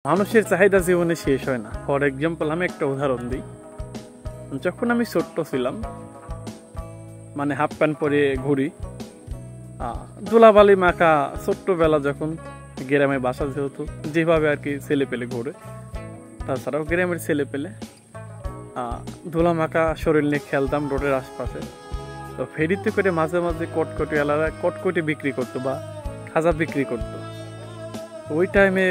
মানুষের চাহিদা জীবনে শেষ হয় না। ফর এক্সাম্পল আমি একটা উদাহরণ দিই। যখন আমি ছোট্ট ছিলাম, মানে হাফ প্যান্ট পরে ঘুরি, ধুলাবালি মাখা ছোট্টবেলা যখন গ্রামে বাসা, যেহেতু যেভাবে আর কি ছেলে পেলে ঘুরে, তাছাড়াও গ্রামের ছেলে পেলে ধুলা মাখা শরীর নিয়ে খেলতাম রোডের আশপাশে। তো ফেরিতে করে মাঝে মাঝে কটকটিওয়ালারা কটকটি বিক্রি করতো বা খাজা বিক্রি করতো। ওই টাইমে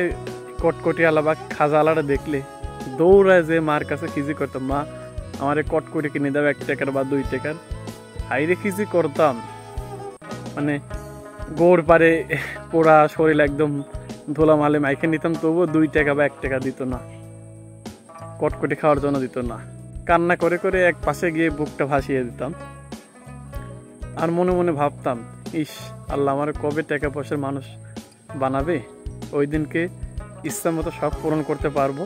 কটকটিওয়ালা বা খাজাওয়ালারা দেখলে দৌড়ায় যে মার কাছে খিজি করতাম, মা আমার কটকটি কিনে দাও 1 টাকার বা 2 টাকার। হাইরে খিজি করতাম, মানে গোড় পারে পোড়া শরীর একদম ধোলা মালে মাইকে নিতাম, তবুও 2 টাকা বা 1 টাকা দিত না, কটকটি খাওয়ার জন্য দিত না। কান্না করে করে এক পাশে গিয়ে বুকটা ভাসিয়ে দিতাম। আর মনে মনে ভাবতাম, ইস আল্লাহ আমার কবে টাকা পয়সার মানুষ বানাবে, ওই দিনকে ইচ্ছা মতো সব পূরণ করতে পারবো,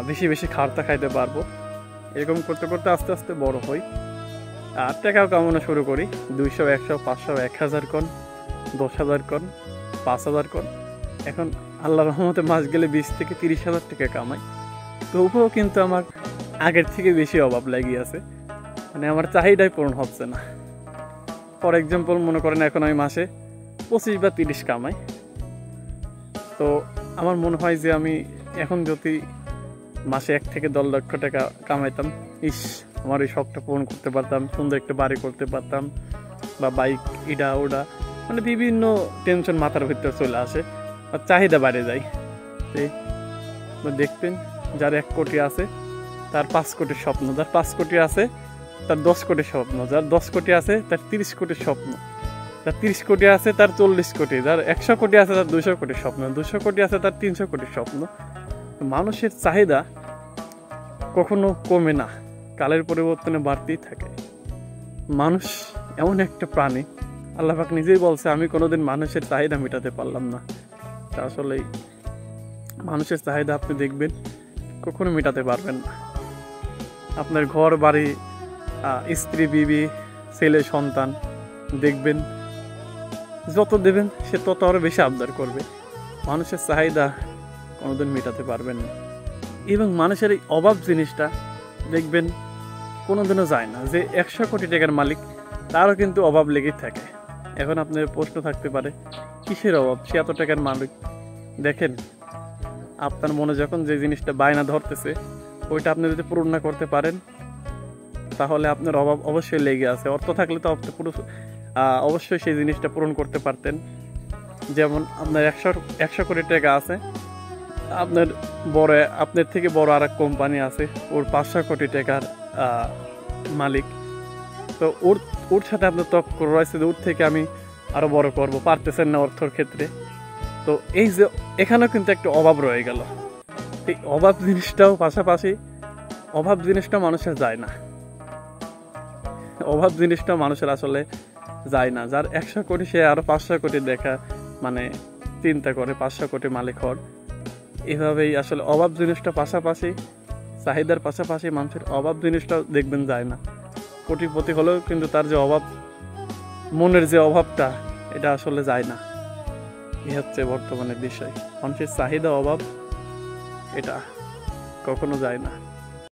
বেশি বেশি খাওয়াটা খাইতে পারবো। এরকম করতে করতে আস্তে আস্তে বড় হই, আর টাকাও কামানো শুরু করি। 200, 100, 500, 1000 কন, 10,000 কন, 5,000 কন। এখন আল্লাহর রহমতে মাস গেলে 20 থেকে 30,000 টাকা কামাই। তবুও কিন্তু আমার আগের থেকে বেশি অভাব লাগিয়ে আছে, মানে আমার চাহিদাই পূরণ হচ্ছে না। ফর এক্সাম্পল মনে করেন এখন আমি মাসে 25 বা 30 কামাই। তো আমার মনে হয় যে আমি এখন যদি মাসে 1 থেকে 10 লক্ষ টাকা কামাইতাম, ইস আমার এই শখটা পূরণ করতে পারতাম, সুন্দর একটা বাড়ি করতে পারতাম, বা বাইক ইডা ওডা, মানে বিভিন্ন টেনশন মাথার ভিতরে চলে আসে আর চাহিদা বাড়ে যায়। দেখবেন যার 1 কোটি আছে তার 5 কোটির স্বপ্ন, যার 5 কোটি আছে তার 10 কোটির স্বপ্ন, যার 10 কোটি আছে তার 30 কোটির স্বপ্ন, যার 30 কোটি আছে তার 40 কোটি, যার 100 কোটি আছে তার 200 কোটির স্বপ্ন, 200 কোটি আছে তার 300 কোটির স্বপ্ন। মানুষের চাহিদা কখনো কমে না, কালের পরিবর্তনে বাড়তেই থাকে। মানুষ এমন একটা প্রাণী, আল্লাহ পাক নিজেই বলছে আমি কোনোদিন মানুষের চাহিদা মেটাতে পারলাম না। তা আসলেই মানুষের চাহিদা আপনি দেখবেন কখনো মেটাতে পারবেন না। আপনার ঘর বাড়ি, স্ত্রী বিবি, ছেলে সন্তান, দেখবেন যত দেবেন সে তত আরও বেশি আবদার করবে। মানুষের চাহিদা কোনোদিন মেটাতে পারবেন না। এবং মানুষের এই অভাব জিনিসটা দেখবেন কোনোদিনও যায় না। যে 100 কোটি টাকার মালিক তারও কিন্তু অভাব লেগেই থাকে। এখন আপনার প্রশ্ন থাকতে পারে কিসের অভাব, সে এত টাকার মালিক। দেখেন আপনার মনে যখন যে জিনিসটা বায়না ধরতেছে, ওইটা আপনি যদি পূরণ না করতে পারেন তাহলে আপনার অভাব অবশ্যই লেগে আছে। অর্থ থাকলে তো আপনি পুরো অবশ্যই সেই জিনিসটা পূরণ করতে পারতেন। যেমন আপনার 100 কোটি টাকা আছে, আপনার থেকে বড় আর এক কোম্পানি আছে, ওর 500 কোটি টাকার মালিক। তো ওর সাথে আপনার তক্কর রয়েছে যে ওর থেকে আমি আরো বড় করব, পারতেছেন না অর্থর ক্ষেত্রে। তো এই যে এখানেও কিন্তু একটা অভাব রয়ে গেল। এই অভাব জিনিসটাও পাশাপাশি, অভাব জিনিসটা মানুষের যায় না, অভাব জিনিসটা মানুষের আসলে যায় না। যার 100 কোটি সে আরো 500 কোটি দেখা, মানে চিন্তা করে 500 কোটি মালিক হওয়ার। এভাবেই আসলে অভাব জিনিসটা পাশাপাশি, চাহিদার পাশাপাশি মানুষের অভাব জিনিসটা দেখবেন যায় না। কোটিপতি হলেও কিন্তু তার যে অভাব, মনের যে অভাবটা, এটা আসলে যায় না। এই হচ্ছে বর্তমানে বিষয়। মানুষের চাহিদা অভাব এটা কখনো যায় না।